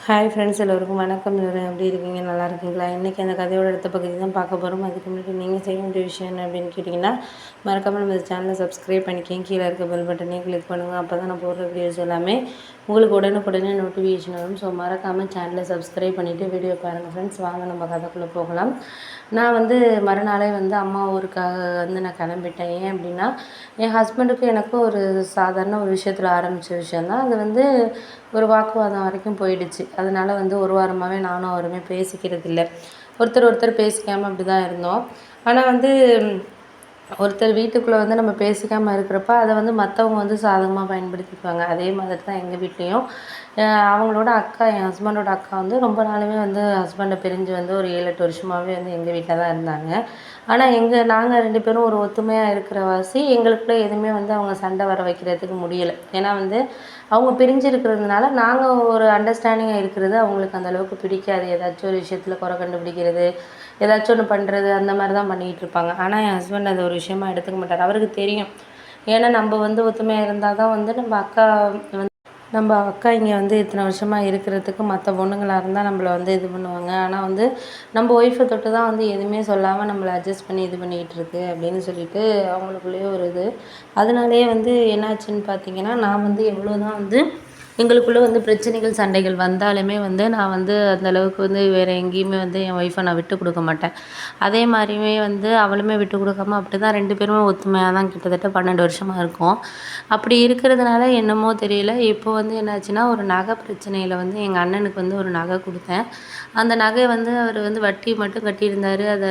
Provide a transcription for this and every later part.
Hi friends, எல்லோருக்கும் வணக்கம். எல்லோரும் எப்படி இருக்கீங்க? நல்லா இருக்கீங்களா? இன்றைக்கி அந்த கதையோட அடுத்த பகுதி தான் பார்க்க போகிறோம். அதுக்கு முன்னாடி நீங்கள் செய்ய வேண்டிய விஷயம் என்ன அப்படின்னு கேட்டிங்கன்னா, மறக்காமல் நம்ம சேனலை சப்ஸ்கிரைப் பண்ணிக்கோங்க. கீழே இருக்க பெல் பட்டனையும் கிளிக் பண்ணுங்கள். அப்போ தான் நான் போடுற வீடியோஸ் எல்லாமே உங்களுக்கு உடனுக்குடனே நோட்டிஃபிகேஷன் வரும். ஸோ மறக்காமல் சேனலை சப்ஸ்கிரைப் பண்ணிவிட்டு வீடியோ பாருங்கள் ஃப்ரெண்ட்ஸ். வாங்க நம்ம கதைக்குள்ளே போகலாம். நான் மறுநாளே அம்மா ஊருக்காக நான் கிளம்பிட்டேன். ஏன் அப்படின்னா, என் ஹஸ்பண்டுக்கும் எனக்கும் ஒரு சாதாரண ஒரு விஷயத்தில் ஆரம்பித்த விஷயந்தான். அது ஒரு வாக்குவாதம் வரைக்கும் போயிடுச்சு. அதனால ஒரு வாரமாகவே நானும் அவருமே பேசிக்கிறது இல்லை. ஒருத்தர் பேசிக்காமல் அப்படி தான் இருந்தோம். ஆனால் ஒருத்தர் வீட்டுக்குள்ளே நம்ம பேசிக்காமல் இருக்கிறப்ப அதை மற்றவங்க சாதகமாக பயன்படுத்திக்குவாங்க. அதே மாதிரி தான் எங்கள் வீட்லேயும் அவங்களோட அக்கா, என் ஹஸ்பண்டோட அக்கா ரொம்ப நாளுமே ஹஸ்பண்டை பிரிஞ்சு ஒரு 7-8 வருஷமாகவே எங்கள் வீட்டில் தான் இருந்தாங்க. ஆனால் நாங்கள் 2 பேரும் ஒரு ஒத்துமையாக இருக்கிறவாசி எங்களுக்குள்ளே எதுவுமே அவங்க சண்டை வர வைக்கிறதுக்கு முடியலை. ஏன்னா அவங்க பிரிஞ்சு இருக்கிறதுனால நாங்கள் ஒரு அண்டர்ஸ்டாண்டிங்காக இருக்கிறது அவங்களுக்கு அந்தளவுக்கு பிடிக்காது. ஏதாச்சும் ஒரு விஷயத்தில் குறை கண்டுபிடிக்கிறது, ஏதாச்சும் ஒன்று பண்ணுறது, அந்த மாதிரி தான் பண்ணிகிட்டு இருப்பாங்க. ஆனால் என் ஹஸ்பண்ட் அது ஒரு விஷயமா எடுத்துக்க மாட்டார். அவருக்கு தெரியும். ஏன்னா நம்ம ஒத்துமையாக இருந்தால் தான் நம்ம அக்கா இங்கே இத்தனை வருஷமாக இருக்கிறதுக்கு மற்ற பொண்ணுங்களாக இருந்தால் நம்மளை இது பண்ணுவாங்க. ஆனால் நம்ம ஒய்ஃபை தொட்டு தான் எதுவுமே சொல்லாமல் நம்மளை அட்ஜஸ்ட் பண்ணி இது பண்ணிக்கிட்டு இருக்கு அப்படின்னு சொல்லிட்டு அவங்களுக்குள்ளேயே ஒரு இது. அதனாலேயே என்னாச்சுன்னு பார்த்தீங்கன்னா, நான் எவ்வளோ தான் எங்களுக்குள்ளே பிரச்சனைகள் சண்டைகள் வந்தாலுமே நான் அந்த அளவுக்கு வேறு எங்கேயுமே என் ஒய்ஃபை நான் விட்டு கொடுக்க மாட்டேன். அதே மாதிரியுமே அவளுமே விட்டு கொடுக்காம அப்படி தான் 2 பேருமே ஒத்துமையாக தான் கிட்டத்தட்ட 12 வருஷமாக இருக்கோம். அப்படி இருக்கிறதுனால என்னமோ தெரியல, இப்போ என்னாச்சுன்னா, ஒரு நகை பிரச்சனையில் எங்கள் அண்ணனுக்கு ஒரு நகை கொடுத்தேன். அந்த நகை அவர் வட்டி மட்டும் கட்டியிருந்தார். அதை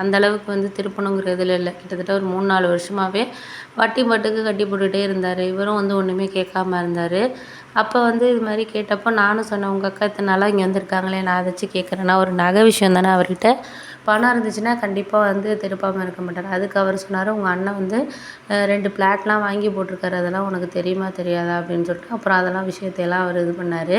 அந்த அளவுக்கு திருப்பணுங்கிறதுல இல்லை. கிட்டத்தட்ட ஒரு 3-4 வருஷமாகவே வட்டி மட்டுக்கு கட்டி போட்டுகிட்டே இருந்தார். இவரும் ஒன்றுமே கேட்காம இருந்தார். அப்போ இது மாதிரி கேட்டப்போ நானும் சொன்னேன், உங்கள் அக்கா இத்தனை நாளாக இங்கே வந்திருக்காங்களே, நான் அதாச்சும் கேட்குறேன்னா, ஒரு நகை விஷயம் தானே, அவர்கிட்ட பணம் இருந்துச்சுன்னா கண்டிப்பாக திருப்பாமல் இருக்க மாட்டார். அதுக்கு அவர் சொன்னார், உங்கள் அண்ணன் 2 ஃப்ளாட்லாம் வாங்கி போட்டிருக்காரு, அதெல்லாம் உனக்கு தெரியுமா தெரியாதா அப்படின்னு சொல்லிட்டு அப்புறம் அதெல்லாம் விஷயத்தையெல்லாம் அவர் இது பண்ணார்.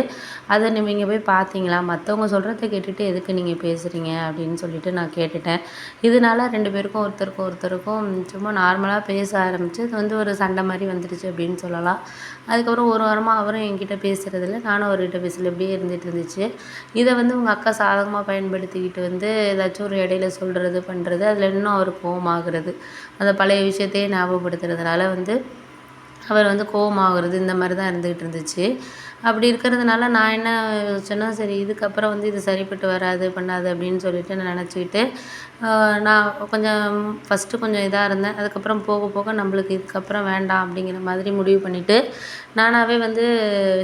அதை நீங்கள் போய் பார்த்தீங்களா, மற்றவங்க சொல்கிறத கேட்டுட்டு எதுக்கு நீங்கள் பேசுகிறீங்க அப்படின்னு சொல்லிட்டு நான் கேட்டுட்டேன். இதனால 2 பேருக்கும் ஒருத்தருக்கும் சும்மா நார்மலாக பேச ஆரம்பிச்சு அது ஒரு சண்டை மாதிரி வந்துடுச்சு அப்படின்னு சொல்லலாம். அதுக்கப்புறம் ஒரு வாரமாக அவரும் என்கிட்ட பேசுகிறதில்ல, நானும் அவர்கிட்ட பேசல, இப்படியே இருந்துகிட்டு இருந்துச்சு. இதை உங்கள் அக்கா சாதகமாக பயன்படுத்திக்கிட்டு ஏதாச்சும் ஒரு இடையில சொல்கிறது பண்ணுறது, அதில் இன்னும் அவர் கோவமாகிறது, அந்த பழைய விஷயத்தையே ஞாபகப்படுத்துறதுனால அவர் கோவமாகிறது, இந்த மாதிரி தான் இருந்துகிட்டு இருந்துச்சு. அப்படி இருக்கிறதுனால நான் என்ன யோசிச்சேன்னா, சரி இதுக்கப்புறம் இது சரிப்பட்டு வராது பண்ணாது அப்படின்னு சொல்லிட்டு நான் நினச்சிக்கிட்டு நான் ஃபஸ்ட்டு கொஞ்சம் இதாக இருந்தேன். அதுக்கப்புறம் போக போக நம்மளுக்கு இதுக்கப்புறம் வேண்டாம் அப்படிங்கிற மாதிரி முடிவு பண்ணிவிட்டு நானாகவே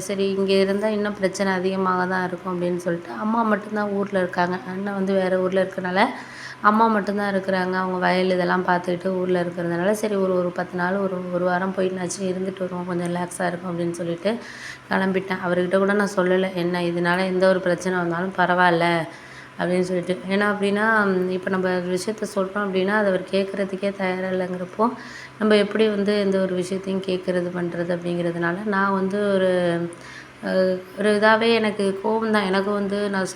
சரி இங்கே இருந்தால் இன்னும் பிரச்சனை அதிகமாக தான் இருக்கும் அப்படின்னு சொல்லிட்டு, அம்மா மட்டும்தான் ஊரில் இருக்காங்க. அண்ணன் வேறு ஊரில் இருக்கனால அம்மா மட்டும்தான் இருக்கிறாங்க. அவங்க வயல் இதெல்லாம் பார்த்துக்கிட்டு ஊரில் இருக்கிறதுனால சரி ஒரு 10 நாள் ஒரு வாரம் போயிட்டுனாச்சும் இருந்துட்டு வருவோம், கொஞ்சம் ரிலாக்ஸாக இருக்கும் அப்படின்னு சொல்லிட்டு கிளம்பிட்டேன். அவர்கிட்ட கூட நான் சொல்லலை, என்ன இதனால் எந்த ஒரு பிரச்சனை வந்தாலும் பரவாயில்ல அப்படின்னு சொல்லிட்டு. ஏன்னா அப்படின்னா, இப்போ நம்ம விஷயத்த சொல்கிறோம் அப்படின்னா அதை அவர் கேட்குறதுக்கே தயாராக இல்லைங்கிறப்போ நம்ம எப்படி எந்த ஒரு விஷயத்தையும் கேட்குறது பண்ணுறது அப்படிங்கிறதுனால நான் ஒரு இதாகவே எனக்கு கோவம் தான். எனக்கும் நான்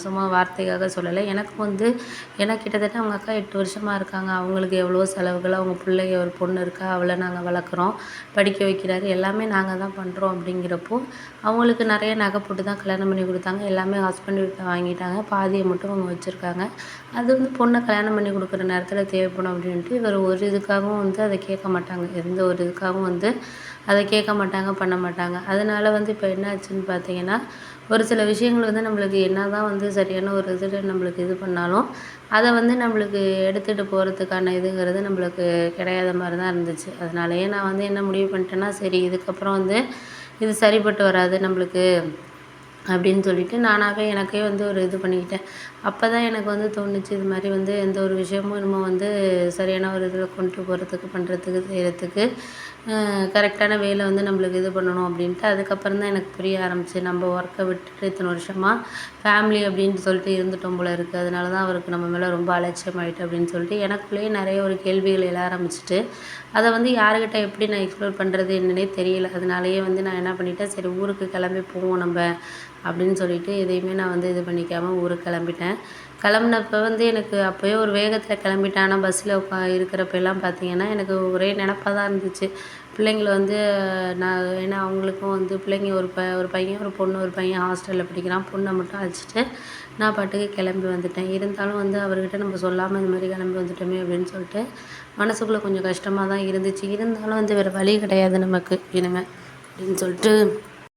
சும்மா வார்த்தைக்காக சொல்லலை. எனக்கும் ஏன்னா கிட்டத்தட்ட அவங்க அக்கா 8 வருஷமாக இருக்காங்க. அவங்களுக்கு எவ்வளோ செலவுகள், அவங்க பிள்ளைங்க ஒரு பொண்ணு இருக்கா, அவளை நாங்கள் வளர்க்குறோம், படிக்க வைக்கிறாரு, எல்லாமே நாங்கள் தான் பண்ணுறோம். அப்படிங்கிறப்போ அவங்களுக்கு நிறைய நகை போட்டு தான் கல்யாணம் பண்ணி கொடுத்தாங்க. எல்லாமே ஹஸ்பண்ட் வீட்டில் வாங்கிட்டாங்க, பாதியை மட்டும் அவங்க வச்சுருக்காங்க. அது பொண்ணை கல்யாணம் பண்ணி கொடுக்குற நேரத்தில் தேவைப்படும் அப்படின்ட்டு இவர் ஒரு இதுக்காகவும் அதை கேட்க மாட்டாங்க. எந்த ஒரு இதுக்காகவும் அதை கேட்க மாட்டாங்க, பண்ண மாட்டாங்க. அதனால இப்போ என்ன ஆச்சுன்னு பார்த்தீங்கன்னா, ஒரு சில விஷயங்கள் நம்மளுக்கு என்ன தான் சரியான ஒரு இதில் நம்மளுக்கு இது பண்ணாலும் அதை நம்மளுக்கு எடுத்துகிட்டு போகிறதுக்கான இதுங்கிறது நம்மளுக்கு கிடையாத மாதிரி தான் இருந்துச்சு. அதனாலயே நான் என்ன முடிவு பண்ணிட்டேன்னா, சரி இதுக்கப்புறம் இது சரிப்பட்டு வராது நம்மளுக்கு அப்படின்னு சொல்லிட்டு நானாகவே எனக்கே ஒரு இது பண்ணிக்கிட்டேன். அப்போ தான் எனக்கு தோணுச்சு, இது மாதிரி எந்த ஒரு விஷயமும் நம்ம சரியான ஒரு இதில் கொண்டு போகிறதுக்கு, பண்ணுறதுக்கு, செய்கிறதுக்கு கரெக்டான வேலை நம்மளுக்கு இது பண்ணணும் அப்படின்ட்டு. அதுக்கப்புறம் தான் எனக்கு புரிய ஆரம்பிச்சு, நம்ம ஒர்க்கை விட்டுட்டு இத்தனை வருஷமாக ஃபேமிலி அப்படின்னு சொல்லிட்டு இருந்துட்டோம் போல இருக்குது, அதனால தான் அவருக்கு நம்ம மேலே ரொம்ப அலட்சியம் ஆகிட்டு அப்படின்னு சொல்லிட்டு எனக்குள்ளேயே நிறைய ஒரு கேள்விகள் எழ ஆரம்பிச்சிட்டு, அதை யாருக்கிட்ட எப்படி நான் எக்ஸ்ப்ளோர் பண்ணுறது என்னன்னே தெரியல. அதனாலேயே நான் என்ன பண்ணிட்டேன், சரி ஊருக்கு கிளம்பி போவோம் நம்ம அப்படின்னு சொல்லிட்டு எதையுமே நான் இது பண்ணிக்காமல் ஊருக்கு கிளம்பிட்டேன். கிளம்புனப்போ எனக்கு அப்போயே ஒரு வேகத்தில் கிளம்பிட்டேன். ஆனால் பஸ்ஸில் இருக்கிறப்பெல்லாம் பார்த்தீங்கன்னா எனக்கு ஒரே நினப்பாக தான் இருந்துச்சு, பிள்ளைங்கள வந்து நான் ஏன்னா அவங்களுக்கும் வந்து பிள்ளைங்க ஒரு பையன் ஒரு பொண்ணு, ஒரு பையன் ஹாஸ்டலில் படிக்கிறான். பொண்ணை மட்டும் அழைச்சிட்டு நான் பாட்டுக்கு கிளம்பி வந்துட்டேன். இருந்தாலும் வந்து அவர்கிட்ட நம்ம சொல்லாமல் இந்த மாதிரி கிளம்பி வந்துட்டோமே அப்படின்னு சொல்லிட்டு மனசுக்குள்ளே கொஞ்சம் கஷ்டமாக தான் இருந்துச்சு. இருந்தாலும் வந்து வேறு வழி கிடையாது நமக்கு இனிமே அப்படின்னு சொல்லிட்டு